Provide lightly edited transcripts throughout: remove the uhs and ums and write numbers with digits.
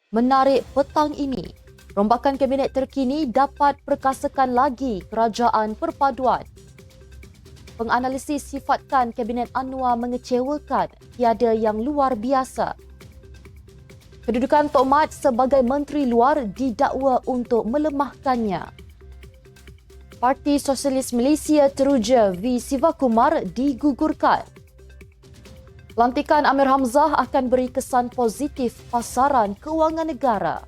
Menarik petang ini, rombakan kabinet terkini dapat perkasakan lagi kerajaan perpaduan. Penganalisis sifatkan kabinet Anwar mengecewakan, tiada yang luar biasa. Kedudukan Tok Mat sebagai Menteri Luar didakwa untuk melemahkannya. Parti Sosialis Malaysia teruja V. Sivakumar digugurkan. Lantikan Amir Hamzah akan beri kesan positif pasaran kewangan negara.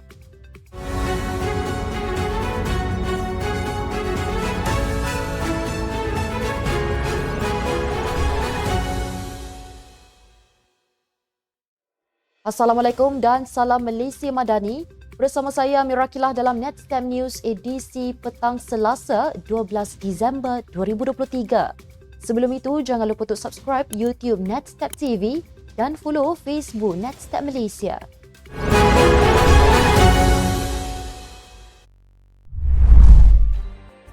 Assalamualaikum dan salam Malaysia Madani. Bersama saya Mirakilah dalam Netstem News edisi petang Selasa 12 Disember 2023. Sebelum itu, jangan lupa untuk subscribe YouTube Netstem TV dan follow Facebook Netstem Malaysia.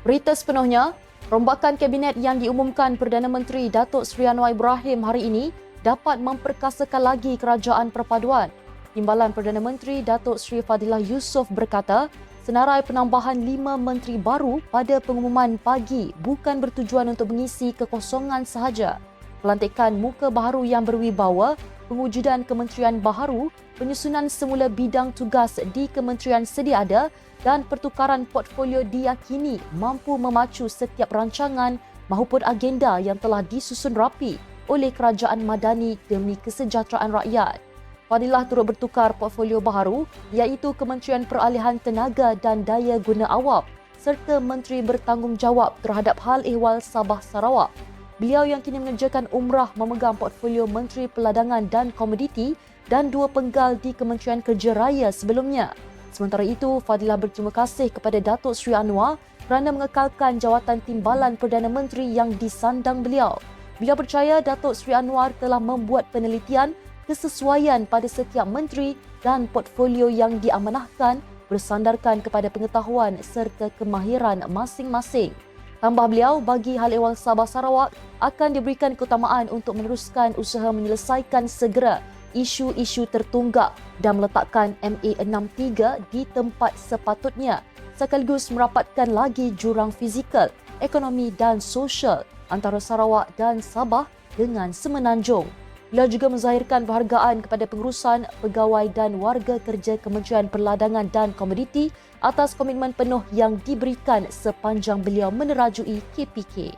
Berita sepenuhnya, rombakan kabinet yang diumumkan Perdana Menteri Datuk Seri Anwar Ibrahim hari ini dapat memperkasakan lagi kerajaan perpaduan. Timbalan Perdana Menteri Datuk Seri Fadilah Yusof berkata, senarai penambahan 5 menteri baru pada pengumuman pagi bukan bertujuan untuk mengisi kekosongan sahaja. Pelantikan muka baharu yang berwibawa, pengujudan kementerian baharu, penyusunan semula bidang tugas di kementerian sedia ada dan pertukaran portfolio diyakini mampu memacu setiap rancangan maupun agenda yang telah disusun rapi oleh kerajaan madani demi kesejahteraan rakyat. Fadilah turut bertukar portfolio baharu iaitu Kementerian Peralihan Tenaga dan Daya Guna Awam serta Menteri Bertanggungjawab terhadap Hal Ehwal Sabah Sarawak. Beliau yang kini mengerjakan umrah memegang portfolio Menteri Peladangan dan Komoditi dan 2 penggal di Kementerian Kerja Raya sebelumnya. Sementara itu, Fadilah berterima kasih kepada Datuk Seri Anwar kerana mengekalkan jawatan timbalan Perdana Menteri yang disandang beliau. Beliau percaya Datuk Seri Anwar telah membuat penelitian kesesuaian pada setiap menteri dan portfolio yang diamanahkan bersandarkan kepada pengetahuan serta kemahiran masing-masing. Tambah beliau, bagi Hal Ehwal Sabah Sarawak akan diberikan keutamaan untuk meneruskan usaha menyelesaikan segera isu-isu tertunggak dan meletakkan MA63 di tempat sepatutnya sekaligus merapatkan lagi jurang fizikal, ekonomi dan sosial antara Sarawak dan Sabah dengan semenanjung. Beliau juga menzahirkan penghargaan kepada pengurusan, pegawai dan warga kerja Kementerian Perladangan dan Komoditi atas komitmen penuh yang diberikan sepanjang beliau menerajui KPK.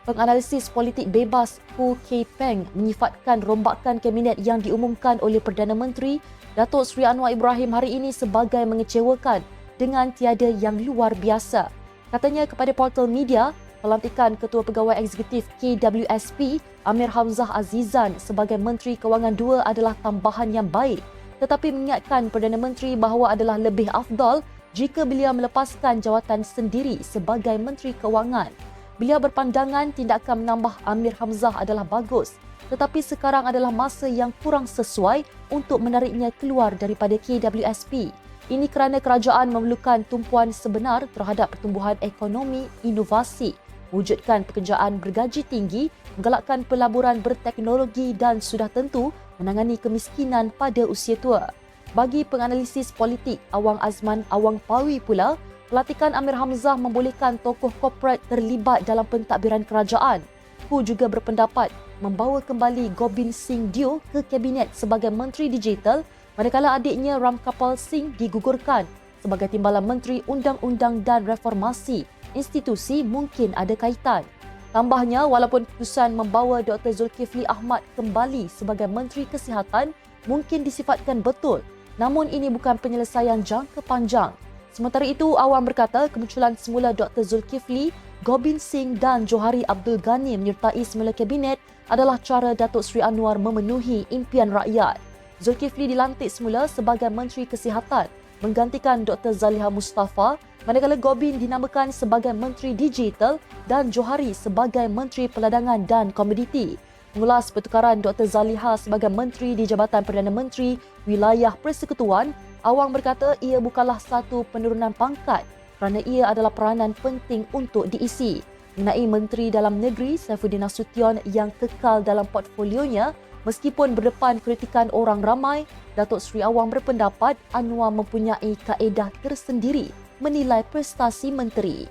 Penganalisis politik bebas Hu Kei Peng menyifatkan rombakan kabinet yang diumumkan oleh Perdana Menteri Datuk Seri Anwar Ibrahim hari ini sebagai mengecewakan dengan tiada yang luar biasa. Katanya kepada portal media, pelantikan Ketua Pegawai Eksekutif KWSP Amir Hamzah Azizan sebagai Menteri Kewangan 2 adalah tambahan yang baik, tetapi mengingatkan Perdana Menteri bahawa adalah lebih afdal jika beliau melepaskan jawatan sendiri sebagai Menteri Kewangan. Beliau berpandangan tindakan menambah Amir Hamzah adalah bagus, tetapi sekarang adalah masa yang kurang sesuai untuk menariknya keluar daripada KWSP. Ini kerana kerajaan memerlukan tumpuan sebenar terhadap pertumbuhan ekonomi, inovasi, wujudkan pekerjaan bergaji tinggi, menggalakkan pelaburan berteknologi dan sudah tentu menangani kemiskinan pada usia tua. Bagi penganalisis politik Awang Azman Awang Pawi pula, pelantikan Amir Hamzah membolehkan tokoh korporat terlibat dalam pentadbiran kerajaan. Hu juga berpendapat membawa kembali Gobind Singh Deo ke kabinet sebagai Menteri Digital manakala adiknya Ramkapal Singh digugurkan sebagai Timbalan Menteri Undang-Undang dan Reformasi Institusi mungkin ada kaitan. Tambahnya, walaupun keputusan membawa Dr. Zulkifli Ahmad kembali sebagai Menteri Kesihatan mungkin disifatkan betul, namun ini bukan penyelesaian jangka panjang. Sementara itu, Awam berkata kemunculan semula Dr. Zulkifli, Gobind Singh dan Johari Abdul Ghani menyertai semula kabinet adalah cara Datuk Seri Anwar memenuhi impian rakyat. Zulkifli dilantik semula sebagai Menteri Kesihatan menggantikan Dr. Zaliha Mustafa, manakala Gobind dinamakan sebagai Menteri Digital dan Johari sebagai Menteri Peladangan dan Komoditi. Mengulas pertukaran Dr. Zaliha sebagai Menteri di Jabatan Perdana Menteri Wilayah Persekutuan, Awang berkata ia bukanlah satu penurunan pangkat kerana ia adalah peranan penting untuk diisi. Mengenai Menteri Dalam Negeri Saifuddin Nasution yang kekal dalam portfolionya, Meskipun berdepan kritikan orang ramai, Datuk Seri Awang berpendapat Anwar mempunyai kaedah tersendiri menilai prestasi menteri.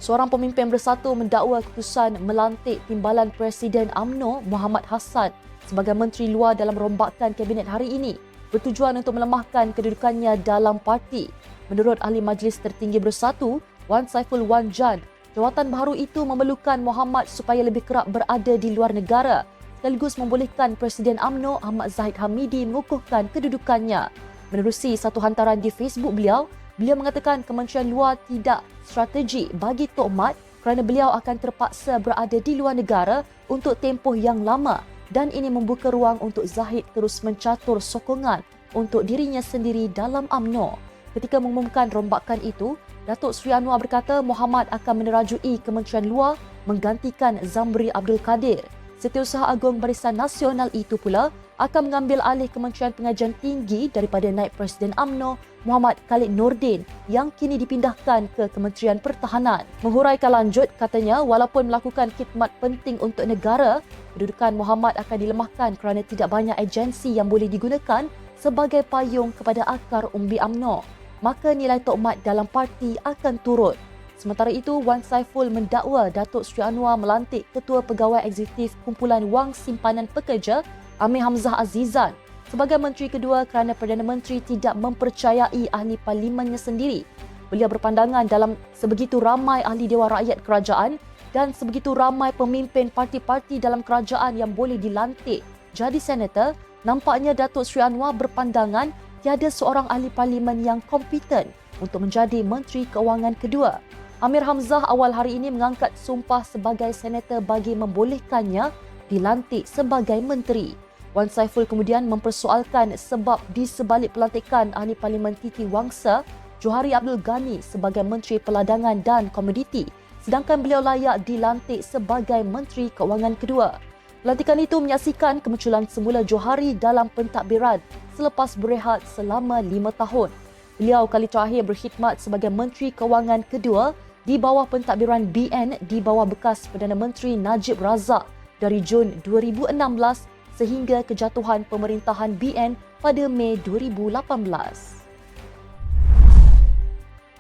Seorang pemimpin bersatu mendakwa keputusan melantik Timbalan Presiden UMNO Muhammad Hassan sebagai Menteri Luar dalam rombakan Kabinet hari ini bertujuan untuk melemahkan kedudukannya dalam parti. Menurut Ahli Majlis Tertinggi Bersatu, Wan Saiful Wan Jan, jawatan baru itu memerlukan Muhammad supaya lebih kerap berada di luar negara sekaligus membolehkan Presiden UMNO Ahmad Zahid Hamidi mengukuhkan kedudukannya. Menerusi satu hantaran di Facebook beliau mengatakan Kementerian Luar tidak strategi bagi Tok Mat kerana beliau akan terpaksa berada di luar negara untuk tempoh yang lama dan ini membuka ruang untuk Zahid terus mencatur sokongan untuk dirinya sendiri dalam UMNO. Ketika mengumumkan rombakan itu, Datuk Seri Anwar berkata Muhammad akan menerajui Kementerian Luar menggantikan Zamri Abdul Kadir. Setiausaha Agung Barisan Nasional itu pula akan mengambil alih Kementerian Pengajian Tinggi daripada Naib Presiden UMNO Muhammad Khalid Nordin yang kini dipindahkan ke Kementerian Pertahanan. Menghuraikan lanjut, katanya walaupun melakukan khidmat penting untuk negara, kedudukan Muhammad akan dilemahkan kerana tidak banyak agensi yang boleh digunakan sebagai payung kepada akar umbi UMNO. Maka nilai Tok Mat dalam parti akan turun. Sementara itu, Wan Saiful mendakwa Datuk Seri Anwar melantik Ketua Pegawai Eksekutif Kumpulan Wang Simpanan Pekerja Amir Hamzah Azizan sebagai Menteri Kedua kerana Perdana Menteri tidak mempercayai ahli parlimennya sendiri. Beliau berpandangan dalam sebegitu ramai ahli Dewan Rakyat Kerajaan dan sebegitu ramai pemimpin parti-parti dalam kerajaan yang boleh dilantik jadi senator, nampaknya Datuk Seri Anwar berpandangan tiada seorang ahli parlimen yang kompeten untuk menjadi Menteri Keuangan Kedua. Amir Hamzah awal hari ini mengangkat sumpah sebagai senator bagi membolehkannya dilantik sebagai menteri. Wan Saiful kemudian mempersoalkan sebab di sebalik pelantikan ahli parlimen Titi Wangsa, Johari Abdul Ghani sebagai Menteri Peladangan dan Komoditi, sedangkan beliau layak dilantik sebagai Menteri Keuangan Kedua. Pelantikan itu menyaksikan kemunculan semula Johari dalam pentadbiran selepas berehat selama 5 tahun. Beliau kali terakhir berkhidmat sebagai Menteri Keuangan Kedua di bawah pentadbiran BN di bawah bekas Perdana Menteri Najib Razak dari Jun 2016 sehingga kejatuhan pemerintahan BN pada Mei 2018.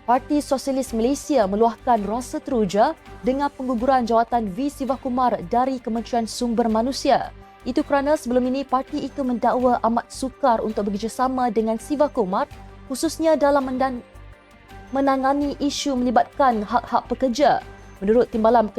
Parti Sosialis Malaysia meluahkan rasa teruja dengan pengguguran jawatan V. Sivakumar dari Kementerian Sumber Manusia. Itu kerana sebelum ini parti itu mendakwa amat sukar untuk bekerjasama dengan Sivakumar khususnya dalam menangani isu melibatkan hak-hak pekerja. Menurut Timbalan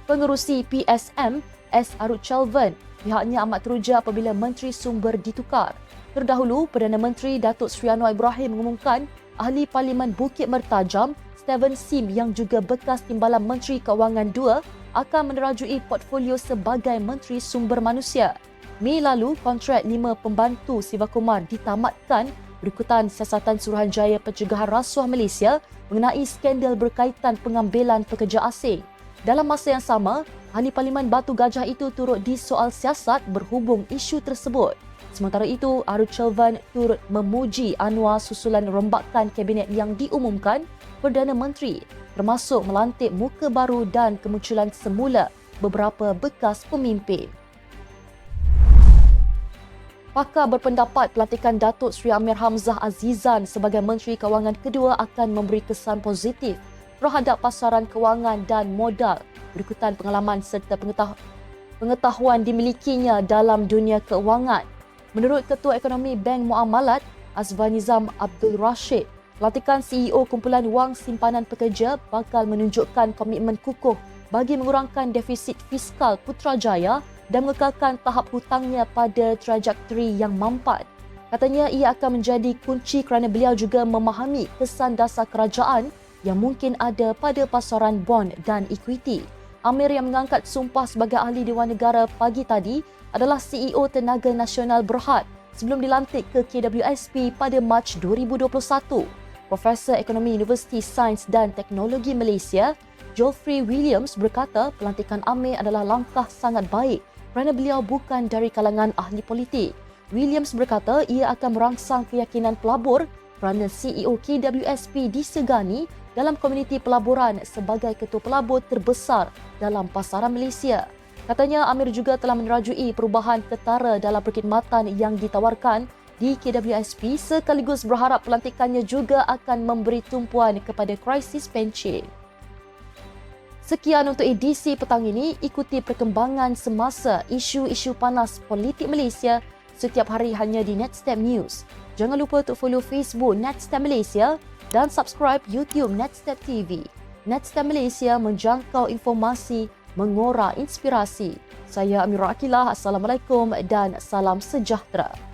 Pengerusi PSM S. Arut Chelvan, pihaknya amat teruja apabila Menteri Sumber ditukar. Terdahulu, Perdana Menteri Datuk Seri Anwar Ibrahim mengumumkan Ahli Parlimen Bukit Mertajam, Steven Sim yang juga bekas Timbalan Menteri Keuangan 2 akan menerajui portfolio sebagai Menteri Sumber Manusia. Mei lalu, kontrak 5 pembantu Sivakumar ditamatkan berikutan siasatan Suruhanjaya Pencegahan Rasuah Malaysia mengenai skandal berkaitan pengambilan pekerja asing. Dalam masa yang sama, Ahli Parlimen Batu Gajah itu turut disoal siasat berhubung isu tersebut. Sementara itu, Arut Chelvan turut memuji Anwar susulan rombakan kabinet yang diumumkan Perdana Menteri, termasuk melantik muka baru dan kemunculan semula beberapa bekas pemimpin. Pakar berpendapat pelantikan Datuk Seri Amir Hamzah Azizan sebagai Menteri Keuangan Kedua akan memberi kesan positif terhadap pasaran kewangan dan modal berikutan pengalaman serta pengetahuan dimilikinya dalam dunia keuangan. Menurut Ketua Ekonomi Bank Muamalat Azvanizam Abdul Rashid, pelantikan CEO Kumpulan Wang Simpanan Pekerja bakal menunjukkan komitmen kukuh bagi mengurangkan defisit fiskal Putrajaya dan mengekalkan tahap hutangnya pada trajektori yang mampat. Katanya ia akan menjadi kunci kerana beliau juga memahami kesan dasar kerajaan yang mungkin ada pada pasaran bond dan equity. Amir yang mengangkat sumpah sebagai ahli Dewan Negara pagi tadi adalah CEO Tenaga Nasional Berhad sebelum dilantik ke KWSP pada Mac 2021. Profesor Ekonomi Universiti Sains dan Teknologi Malaysia, Geoffrey Williams berkata pelantikan Amir adalah langkah sangat baik kerana beliau bukan dari kalangan ahli politik. Williams berkata ia akan merangsang keyakinan pelabur kerana CEO KWSP disegani dalam komuniti pelaburan sebagai ketua pelabur terbesar dalam pasaran Malaysia. Katanya Amir juga telah menerajui perubahan ketara dalam perkhidmatan yang ditawarkan di KWSP sekaligus berharap pelantikannya juga akan memberi tumpuan kepada krisis pencen. Sekian untuk edisi petang ini. Ikuti perkembangan semasa isu-isu panas politik Malaysia setiap hari hanya di Netstab News. Jangan lupa untuk follow Facebook Netstab Malaysia dan subscribe YouTube Netstab TV. Netstab Malaysia menjangkau informasi, mengora inspirasi. Saya Amirah Akilah. Assalamualaikum dan salam sejahtera.